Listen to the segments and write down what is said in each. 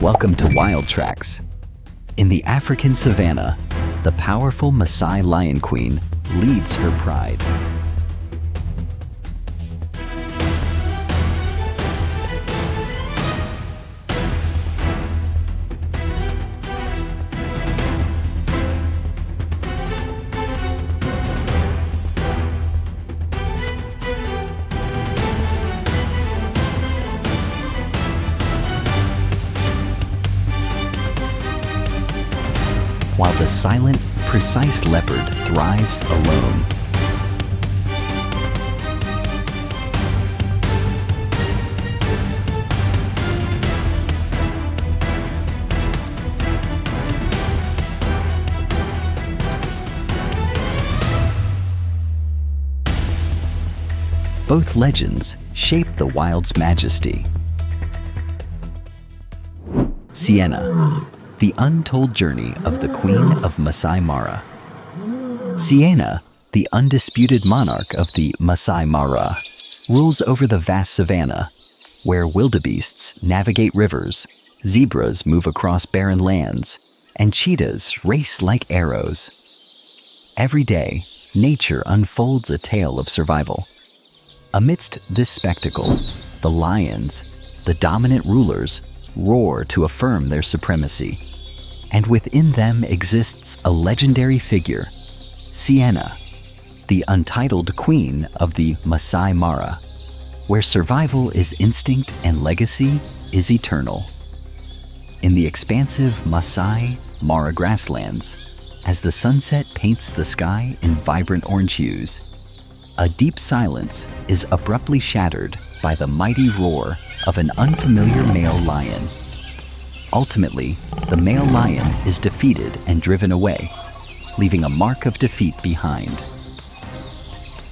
Welcome to Wild Tracks. In the African savannah, the powerful Maasai lion queen leads her pride. While the silent, precise leopard thrives alone. Both legends shape the wild's majesty. Siena, the untold journey of the Queen of Masai Mara. Siena, the undisputed monarch of the Masai Mara, rules over the vast savannah, where wildebeests navigate rivers, zebras move across barren lands, and cheetahs race like arrows. Every day, nature unfolds a tale of survival. Amidst this spectacle, the lions, the dominant rulers, roar to affirm their supremacy. And within them exists a legendary figure, Siena, the untitled queen of the Masai Mara, where survival is instinct and legacy is eternal. In the expansive Masai Mara grasslands, as the sunset paints the sky in vibrant orange hues, a deep silence is abruptly shattered by the mighty roar of an unfamiliar male lion. Ultimately, the male lion is defeated and driven away, leaving a mark of defeat behind.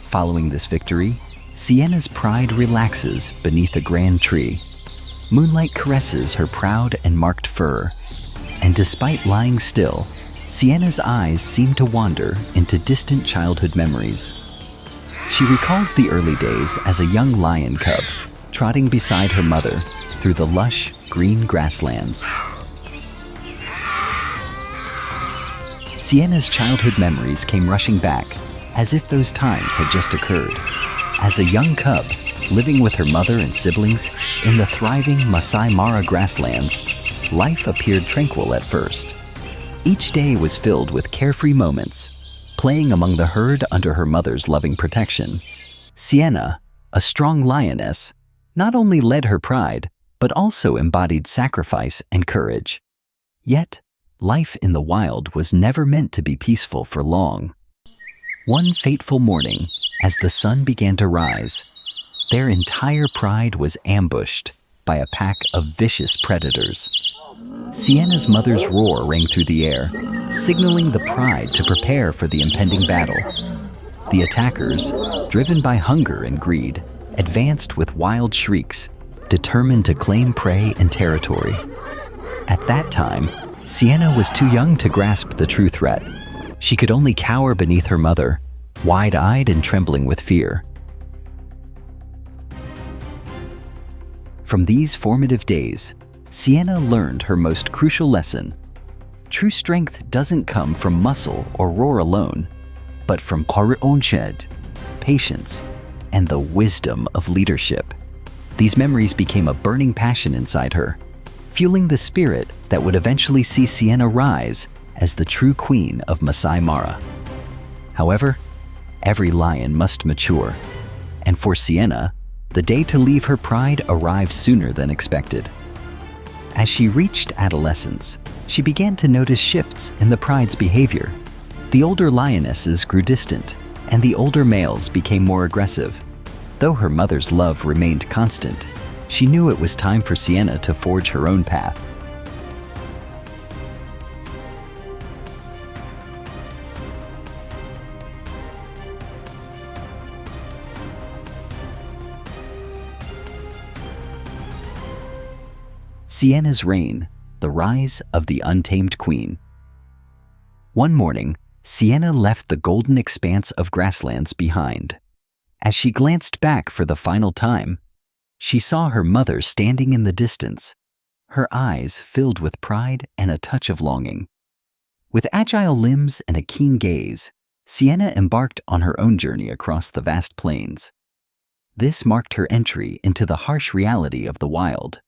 Following this victory, Siena's pride relaxes beneath a grand tree. Moonlight caresses her proud and marked fur, and despite lying still, Siena's eyes seem to wander into distant childhood memories. She recalls the early days as a young lion cub, trotting beside her mother through the lush, green grasslands. Siena's childhood memories came rushing back, as if those times had just occurred. As a young cub, living with her mother and siblings in the thriving Masai Mara grasslands, life appeared tranquil at first. Each day was filled with carefree moments, playing among the herd under her mother's loving protection. Siena, a strong lioness, not only led her pride, but also embodied sacrifice and courage. Yet, life in the wild was never meant to be peaceful for long. One fateful morning, as the sun began to rise, their entire pride was ambushed by a pack of vicious predators. Siena's mother's roar rang through the air, signaling the pride to prepare for the impending battle. The attackers, driven by hunger and greed, advanced with wild shrieks, determined to claim prey and territory. At that time, Siena was too young to grasp the true threat. She could only cower beneath her mother, wide-eyed and trembling with fear. From these formative days, Siena learned her most crucial lesson. True strength doesn't come from muscle or roar alone, but from courage, patience, and the wisdom of leadership. These memories became a burning passion inside her, fueling the spirit that would eventually see Siena rise as the true queen of Masai Mara. However, every lion must mature, and for Siena, the day to leave her pride arrived sooner than expected. As she reached adolescence, she began to notice shifts in the pride's behavior. The older lionesses grew distant, and the older males became more aggressive. Though her mother's love remained constant, she knew it was time for Siena to forge her own path. Siena's reign, the rise of the untamed queen. One morning, Siena left the golden expanse of grasslands behind. As she glanced back for the final time, she saw her mother standing in the distance, her eyes filled with pride and a touch of longing. With agile limbs and a keen gaze, Siena embarked on her own journey across the vast plains. This marked her entry into the harsh reality of the wild,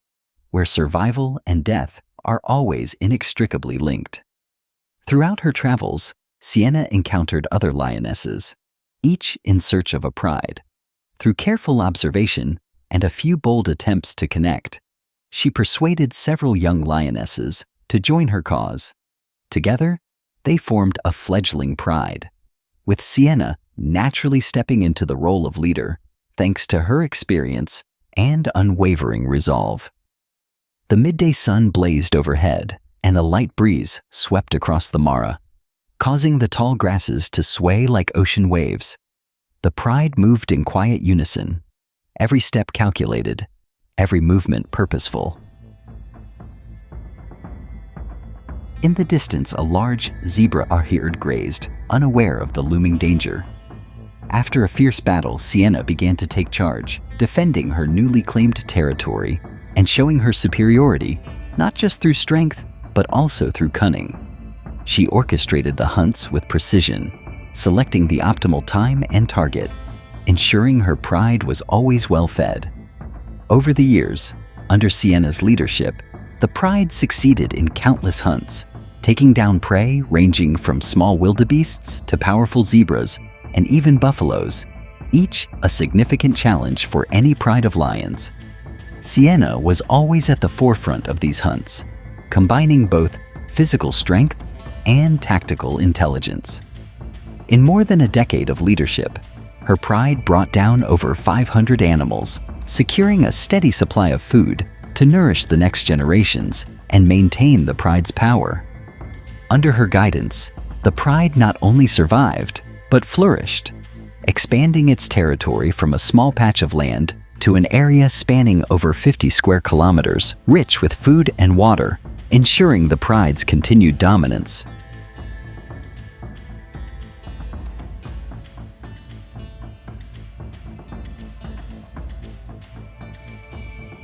where survival and death are always inextricably linked. Throughout her travels, Siena encountered other lionesses, each in search of a pride. Through careful observation and a few bold attempts to connect, she persuaded several young lionesses to join her cause. Together, they formed a fledgling pride, with Siena naturally stepping into the role of leader thanks to her experience and unwavering resolve. The midday sun blazed overhead, and a light breeze swept across the Mara, causing the tall grasses to sway like ocean waves. The pride moved in quiet unison, every step calculated, every movement purposeful. In the distance, a large zebra herd grazed, unaware of the looming danger. After a fierce battle, Siena began to take charge, defending her newly claimed territory and showing her superiority, not just through strength, but also through cunning. She orchestrated the hunts with precision, selecting the optimal time and target, ensuring her pride was always well fed. Over the years, under Siena's leadership, the pride succeeded in countless hunts, taking down prey ranging from small wildebeests to powerful zebras and even buffaloes, each a significant challenge for any pride of lions. Siena was always at the forefront of these hunts, combining both physical strength and tactical intelligence. In more than a decade of leadership, her pride brought down over 500 animals, securing a steady supply of food to nourish the next generations and maintain the pride's power. Under her guidance, the pride not only survived, but flourished, expanding its territory from a small patch of land to an area spanning over 50 square kilometers, rich with food and water, ensuring the pride's continued dominance.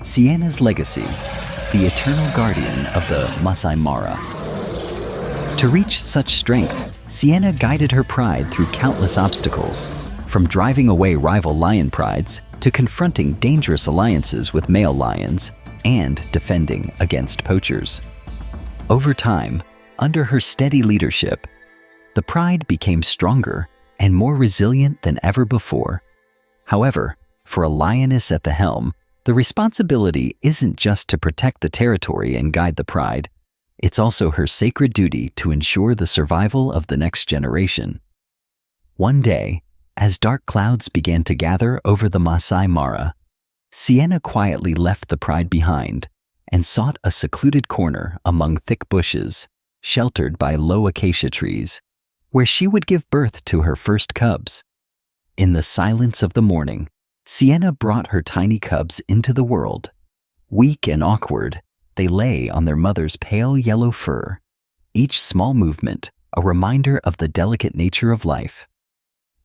Siena's legacy, the eternal guardian of the Masai Mara. To reach such strength, Siena guided her pride through countless obstacles, from driving away rival lion prides to confronting dangerous alliances with male lions and defending against poachers. Over time, under her steady leadership, the pride became stronger and more resilient than ever before. However, for a lioness at the helm, the responsibility isn't just to protect the territory and guide the pride. It's also her sacred duty to ensure the survival of the next generation. One day, as dark clouds began to gather over the Masai Mara, Siena quietly left the pride behind and sought a secluded corner among thick bushes, sheltered by low acacia trees, where she would give birth to her first cubs. In the silence of the morning, Siena brought her tiny cubs into the world. Weak and awkward, they lay on their mother's pale yellow fur, each small movement a reminder of the delicate nature of life.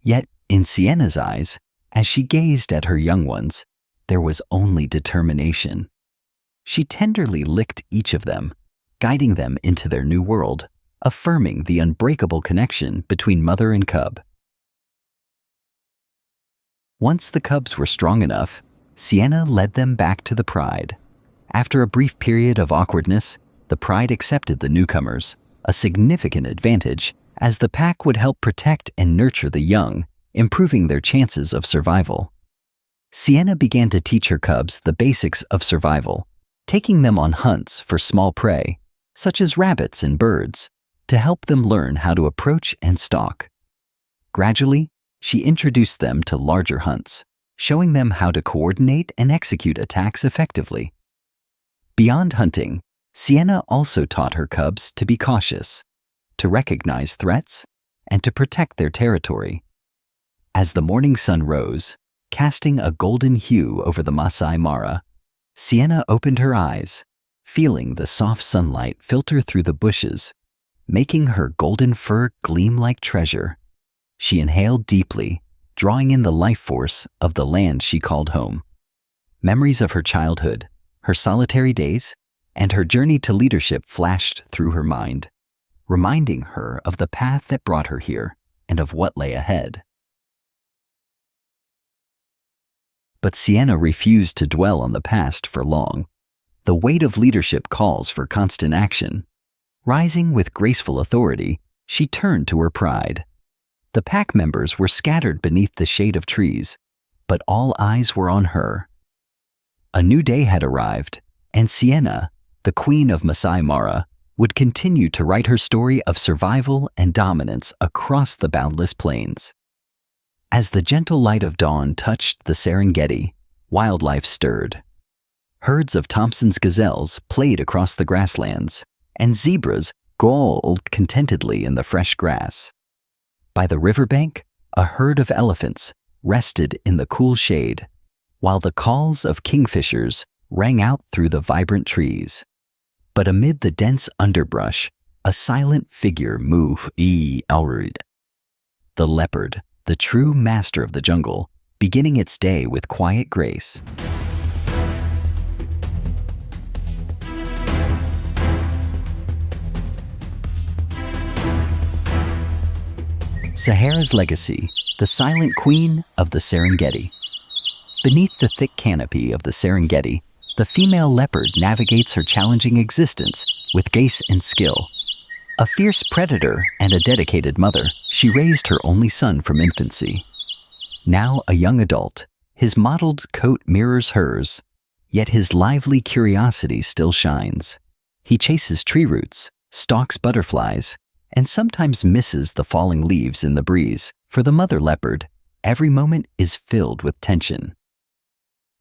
Yet, in Siena's eyes, as she gazed at her young ones, there was only determination. She tenderly licked each of them, guiding them into their new world, affirming the unbreakable connection between mother and cub. Once the cubs were strong enough, Siena led them back to the pride. After a brief period of awkwardness, the pride accepted the newcomers, a significant advantage as the pack would help protect and nurture the young, improving their chances of survival. Siena began to teach her cubs the basics of survival, taking them on hunts for small prey, such as rabbits and birds, to help them learn how to approach and stalk. Gradually, she introduced them to larger hunts, showing them how to coordinate and execute attacks effectively. Beyond hunting, Siena also taught her cubs to be cautious, to recognize threats, and to protect their territory. As the morning sun rose, casting a golden hue over the Masai Mara, Siena opened her eyes, feeling the soft sunlight filter through the bushes, making her golden fur gleam like treasure. She inhaled deeply, drawing in the life force of the land she called home. Memories of her childhood, her solitary days, and her journey to leadership flashed through her mind, reminding her of the path that brought her here and of what lay ahead. But Siena refused to dwell on the past for long. The weight of leadership calls for constant action. Rising with graceful authority, she turned to her pride. The pack members were scattered beneath the shade of trees, but all eyes were on her. A new day had arrived, and Siena, the queen of Masai Mara, would continue to write her story of survival and dominance across the boundless plains. As the gentle light of dawn touched the Serengeti, wildlife stirred. Herds of Thompson's gazelles played across the grasslands, and zebras galloped contentedly in the fresh grass. By the riverbank, a herd of elephants rested in the cool shade, while the calls of kingfishers rang out through the vibrant trees. But amid the dense underbrush, a silent figure moved. The leopard, the true master of the jungle, beginning its day with quiet grace. Sahara's legacy, the silent queen of the Serengeti. Beneath the thick canopy of the Serengeti, the female leopard navigates her challenging existence with grace and skill. A fierce predator and a dedicated mother, she raised her only son from infancy. Now a young adult, his mottled coat mirrors hers, yet his lively curiosity still shines. He chases tree roots, stalks butterflies, and sometimes misses the falling leaves in the breeze. For the mother leopard, every moment is filled with tension.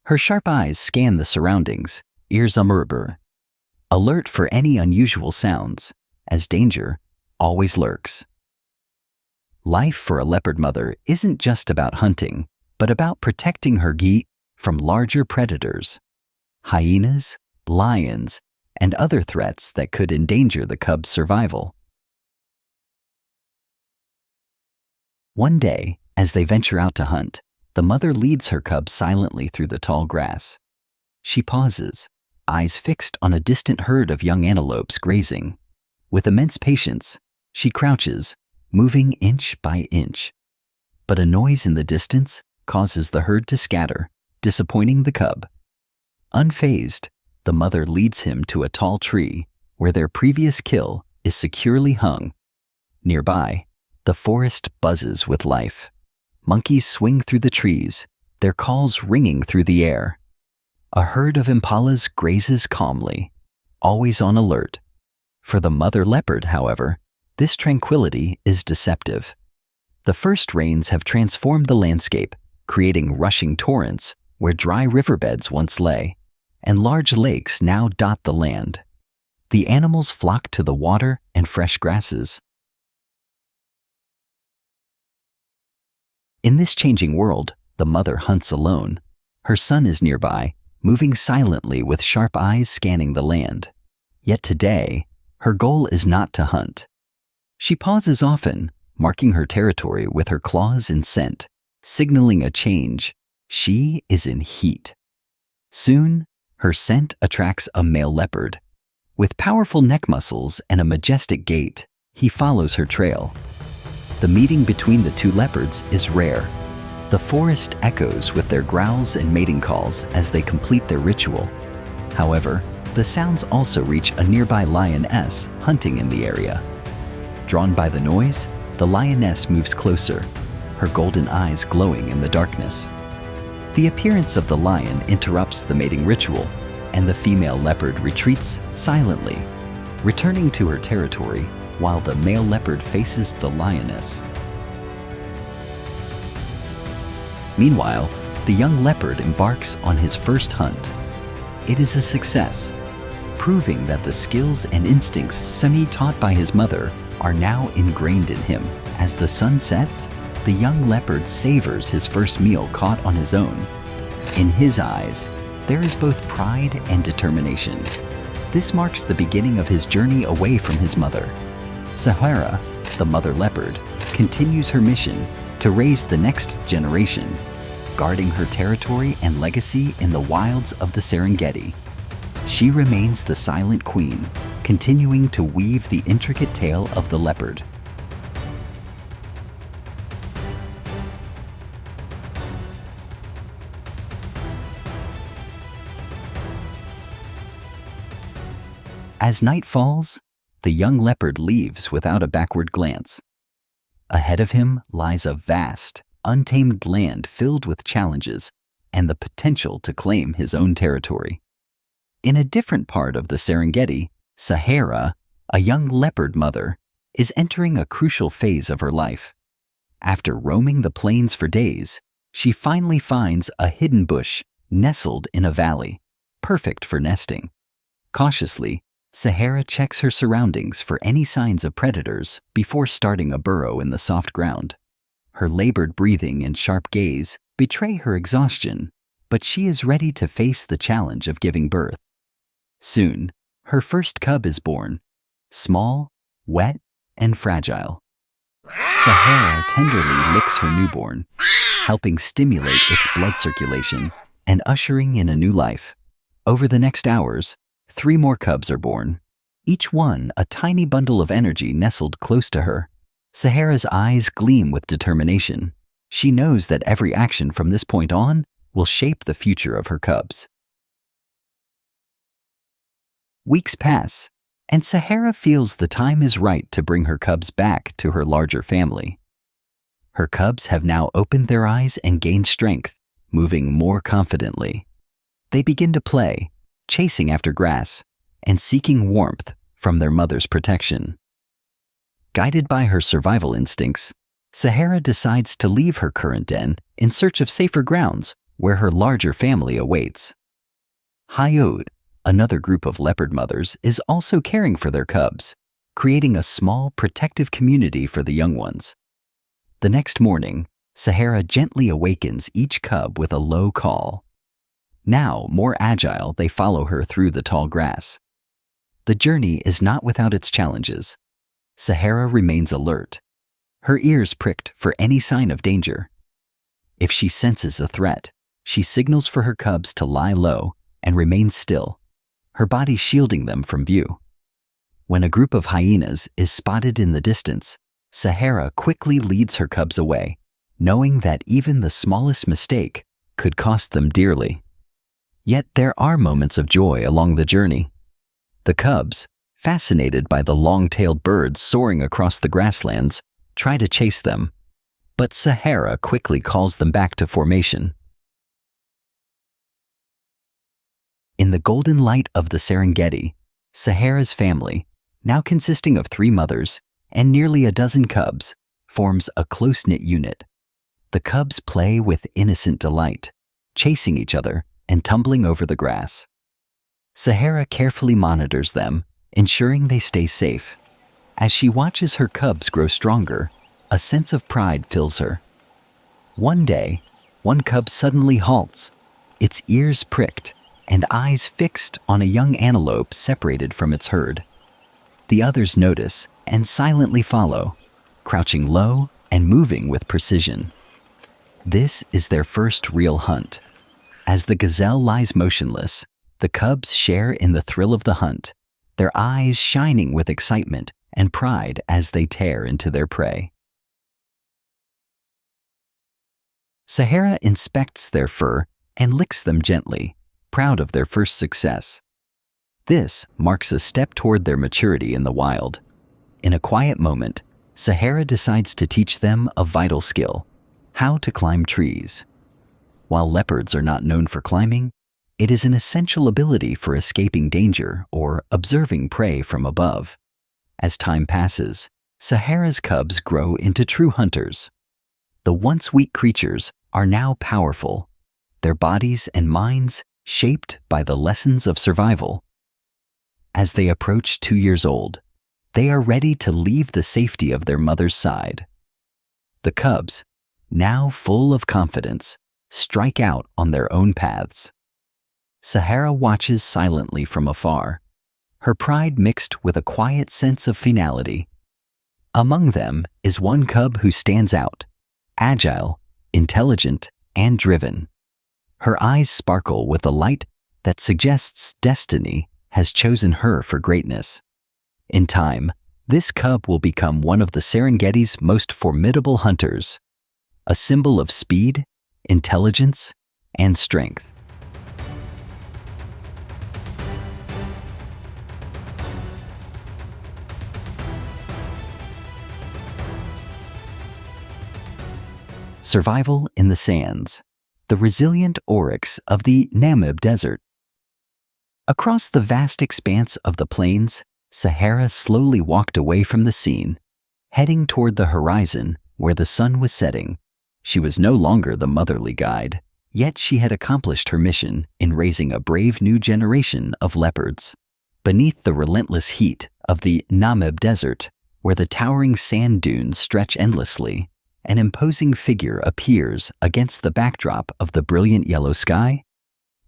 Her sharp eyes scan the surroundings, ears alert for any unusual sounds, as danger always lurks. Life for a leopard mother isn't just about hunting, but about protecting her geat from larger predators, hyenas, lions, and other threats that could endanger the cub's survival. One day, as they venture out to hunt, the mother leads her cub silently through the tall grass. She pauses, eyes fixed on a distant herd of young antelopes grazing. With immense patience, she crouches, moving inch by inch. But a noise in the distance causes the herd to scatter, disappointing the cub. Unfazed, the mother leads him to a tall tree where their previous kill is securely hung. Nearby, the forest buzzes with life. Monkeys swing through the trees, their calls ringing through the air. A herd of impalas grazes calmly, always on alert. For the mother leopard, however, this tranquility is deceptive. The first rains have transformed the landscape, creating rushing torrents where dry riverbeds once lay, and large lakes now dot the land. The animals flock to the water and fresh grasses. In this changing world, the mother hunts alone. Her son is nearby, moving silently with sharp eyes scanning the land. Yet today, her goal is not to hunt. She pauses often, marking her territory with her claws and scent, signaling a change. She is in heat. Soon, her scent attracts a male leopard. With powerful neck muscles and a majestic gait, he follows her trail. The meeting between the two leopards is rare. The forest echoes with their growls and mating calls as they complete their ritual. However, the sounds also reach a nearby lioness hunting in the area. Drawn by the noise, the lioness moves closer, her golden eyes glowing in the darkness. The appearance of the lion interrupts the mating ritual, and the female leopard retreats silently, returning to her territory while the male leopard faces the lioness. Meanwhile, the young leopard embarks on his first hunt. It is a success, proving that the skills and instincts semi-taught by his mother are now ingrained in him. As the sun sets, the young leopard savors his first meal caught on his own. In his eyes, there is both pride and determination. This marks the beginning of his journey away from his mother. Sahara, the mother leopard, continues her mission to raise the next generation, guarding her territory and legacy in the wilds of the Serengeti. She remains the silent queen, continuing to weave the intricate tale of the leopard. As night falls, the young leopard leaves without a backward glance. Ahead of him lies a vast, untamed land filled with challenges and the potential to claim his own territory. In a different part of the Serengeti, Sahara, a young leopard mother, is entering a crucial phase of her life. After roaming the plains for days, she finally finds a hidden bush nestled in a valley, perfect for nesting. Cautiously, Sahara checks her surroundings for any signs of predators before starting a burrow in the soft ground. Her labored breathing and sharp gaze betray her exhaustion, but she is ready to face the challenge of giving birth. Soon, her first cub is born, small, wet, and fragile. Sahara tenderly licks her newborn, helping stimulate its blood circulation and ushering in a new life. Over the next hours, 3 more cubs are born, each one a tiny bundle of energy nestled close to her. Sahara's eyes gleam with determination. She knows that every action from this point on will shape the future of her cubs. Weeks pass, and Sahara feels the time is right to bring her cubs back to her larger family. Her cubs have now opened their eyes and gained strength, moving more confidently. They begin to play, chasing after grass, and seeking warmth from their mother's protection. Guided by her survival instincts, Sahara decides to leave her current den in search of safer grounds where her larger family awaits. Hayod, another group of leopard mothers, is also caring for their cubs, creating a small protective community for the young ones. The next morning, Sahara gently awakens each cub with a low call. Now, more agile, they follow her through the tall grass. The journey is not without its challenges. Sahara remains alert, her ears pricked for any sign of danger. If she senses a threat, she signals for her cubs to lie low and remain still, her body shielding them from view. When a group of hyenas is spotted in the distance, Sahara quickly leads her cubs away, knowing that even the smallest mistake could cost them dearly. Yet there are moments of joy along the journey. The cubs, fascinated by the long-tailed birds soaring across the grasslands, try to chase them, but Sahara quickly calls them back to formation. In the golden light of the Serengeti, Sahara's family, now consisting of 3 mothers and nearly a dozen cubs, forms a close-knit unit. The cubs play with innocent delight, chasing each other and tumbling over the grass. Sahara carefully monitors them, ensuring they stay safe. As she watches her cubs grow stronger, a sense of pride fills her. One day, one cub suddenly halts, its ears pricked and eyes fixed on a young antelope separated from its herd. The others notice and silently follow, crouching low and moving with precision. This is their first real hunt. As the gazelle lies motionless, the cubs share in the thrill of the hunt, their eyes shining with excitement and pride as they tear into their prey. Sahara inspects their fur and licks them gently, proud of their first success. This marks a step toward their maturity in the wild. In a quiet moment, Sahara decides to teach them a vital skill: how to climb trees. While leopards are not known for climbing, it is an essential ability for escaping danger or observing prey from above. As time passes, Sahara's cubs grow into true hunters. The once weak creatures are now powerful, their bodies and minds shaped by the lessons of survival. As they approach 2 years old, they are ready to leave the safety of their mother's side. The cubs, now full of confidence, strike out on their own paths. Sahara watches silently from afar, her pride mixed with a quiet sense of finality. Among them is one cub who stands out, agile, intelligent, and driven. Her eyes sparkle with a light that suggests destiny has chosen her for greatness. In time, this cub will become one of the Serengeti's most formidable hunters, a symbol of speed, intelligence, and strength. Survival in the sands, the resilient oryx of the Namib Desert. Across the vast expanse of the plains, Sahara slowly walked away from the scene, heading toward the horizon where the sun was setting. She was no longer the motherly guide, yet she had accomplished her mission in raising a brave new generation of leopards. Beneath the relentless heat of the Namib Desert, where the towering sand dunes stretch endlessly, an imposing figure appears against the backdrop of the brilliant yellow sky.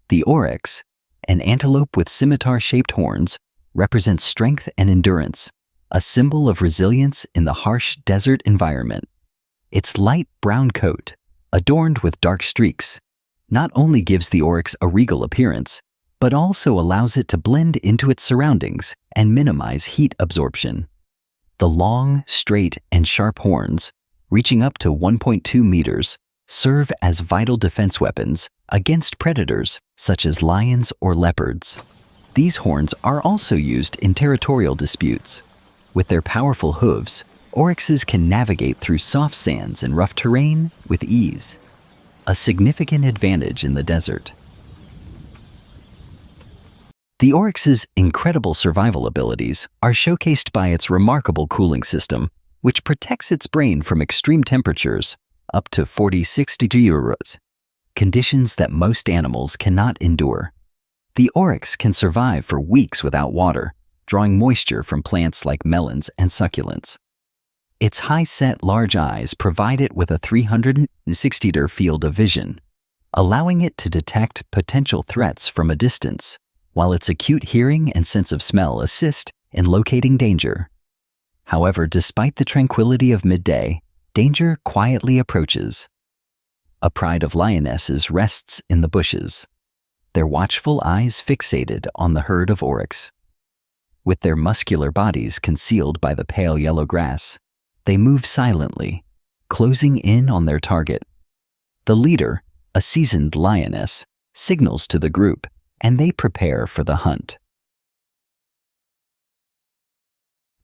The oryx, an antelope with scimitar-shaped horns, represents strength and endurance, a symbol of resilience in the harsh desert environment. Its light brown coat, adorned with dark streaks, not only gives the oryx a regal appearance, but also allows it to blend into its surroundings and minimize heat absorption. The long, straight, and sharp horns, reaching up to 1.2 meters, serve as vital defense weapons against predators such as lions or leopards. These horns are also used in territorial disputes. With their powerful hooves, oryxes can navigate through soft sands and rough terrain with ease, a significant advantage in the desert. The oryx's incredible survival abilities are showcased by its remarkable cooling system, which protects its brain from extreme temperatures up to 40-60 degrees, conditions that most animals cannot endure. The oryx can survive for weeks without water, drawing moisture from plants like melons and succulents. Its high-set large eyes provide it with a 360-degree field of vision, allowing it to detect potential threats from a distance, while its acute hearing and sense of smell assist in locating danger. However, despite the tranquility of midday, danger quietly approaches. A pride of lionesses rests in the bushes, their watchful eyes fixated on the herd of oryx. With their muscular bodies concealed by the pale yellow grass, they move silently, closing in on their target. The leader, a seasoned lioness, signals to the group, and they prepare for the hunt.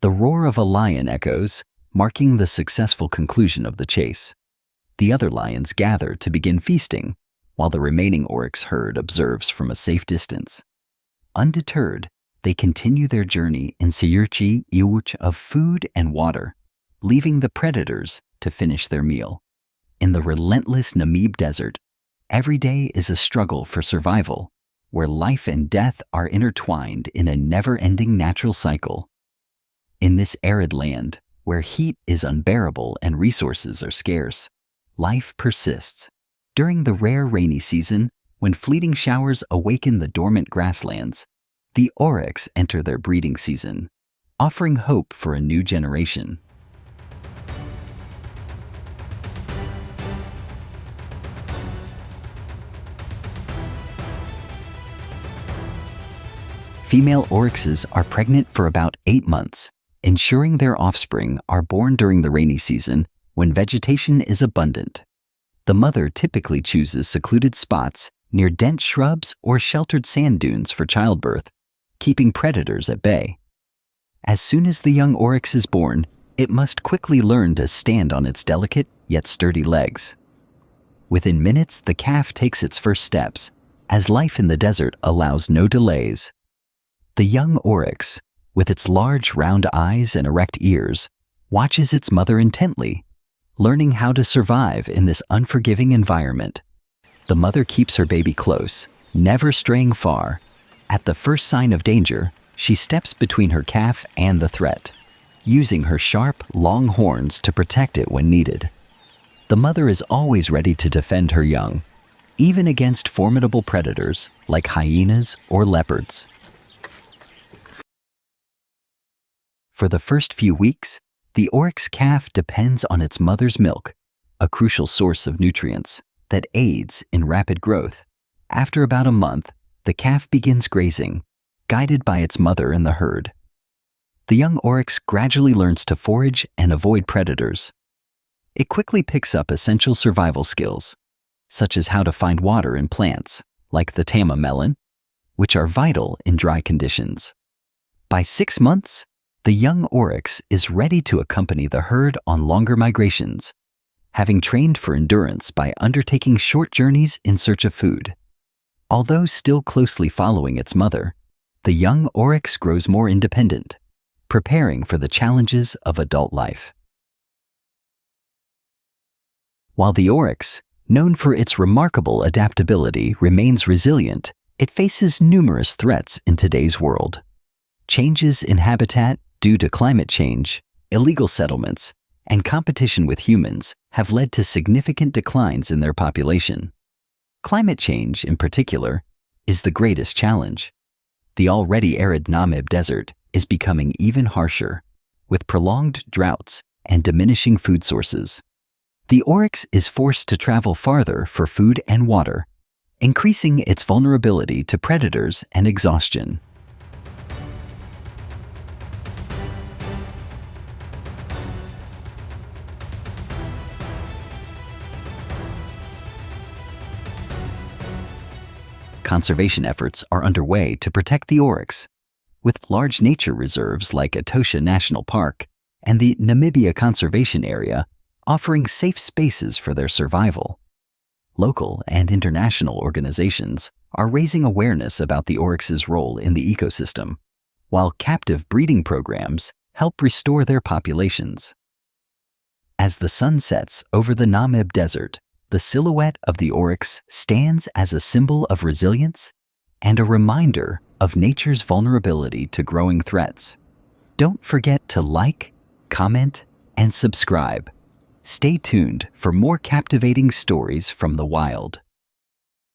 The roar of a lion echoes, marking the successful conclusion of the chase. The other lions gather to begin feasting, while the remaining oryx herd observes from a safe distance. Undeterred, they continue their journey in search of food and water, leaving the predators to finish their meal. In the relentless Namib Desert, every day is a struggle for survival, where life and death are intertwined in a never-ending natural cycle. In this arid land, where heat is unbearable and resources are scarce, life persists. During the rare rainy season, when fleeting showers awaken the dormant grasslands, the oryx enter their breeding season, offering hope for a new generation. Female oryxes are pregnant for about 8 months, ensuring their offspring are born during the rainy season when vegetation is abundant. The mother typically chooses secluded spots near dense shrubs or sheltered sand dunes for childbirth, keeping predators at bay. As soon as the young oryx is born, it must quickly learn to stand on its delicate yet sturdy legs. Within minutes, the calf takes its first steps, as life in the desert allows no delays. The young oryx, with its large round eyes and erect ears, watches its mother intently, learning how to survive in this unforgiving environment. The mother keeps her baby close, never straying far. At the first sign of danger, she steps between her calf and the threat, using her sharp, long horns to protect it when needed. The mother is always ready to defend her young, even against formidable predators like hyenas or leopards. For the first few weeks, the oryx calf depends on its mother's milk, a crucial source of nutrients that aids in rapid growth. After about a month, the calf begins grazing, guided by its mother in the herd. The young oryx gradually learns to forage and avoid predators. It quickly picks up essential survival skills, such as how to find water in plants, like the tama melon, which are vital in dry conditions. By 6 months, the young oryx is ready to accompany the herd on longer migrations, having trained for endurance by undertaking short journeys in search of food. Although still closely following its mother, the young oryx grows more independent, preparing for the challenges of adult life. While the oryx, known for its remarkable adaptability, remains resilient, it faces numerous threats in today's world. Changes in habitat due to climate change, illegal settlements, and competition with humans have led to significant declines in their population. Climate change, in particular, is the greatest challenge. The already arid Namib Desert is becoming even harsher, with prolonged droughts and diminishing food sources. The oryx is forced to travel farther for food and water, increasing its vulnerability to predators and exhaustion. Conservation efforts are underway to protect the oryx, with large nature reserves like Etosha National Park and the Namibia Conservation Area offering safe spaces for their survival. Local and international organizations are raising awareness about the oryx's role in the ecosystem, while captive breeding programs help restore their populations. As the sun sets over the Namib Desert, the silhouette of the oryx stands as a symbol of resilience and a reminder of nature's vulnerability to growing threats. Don't forget to like, comment, and subscribe. Stay tuned for more captivating stories from the wild.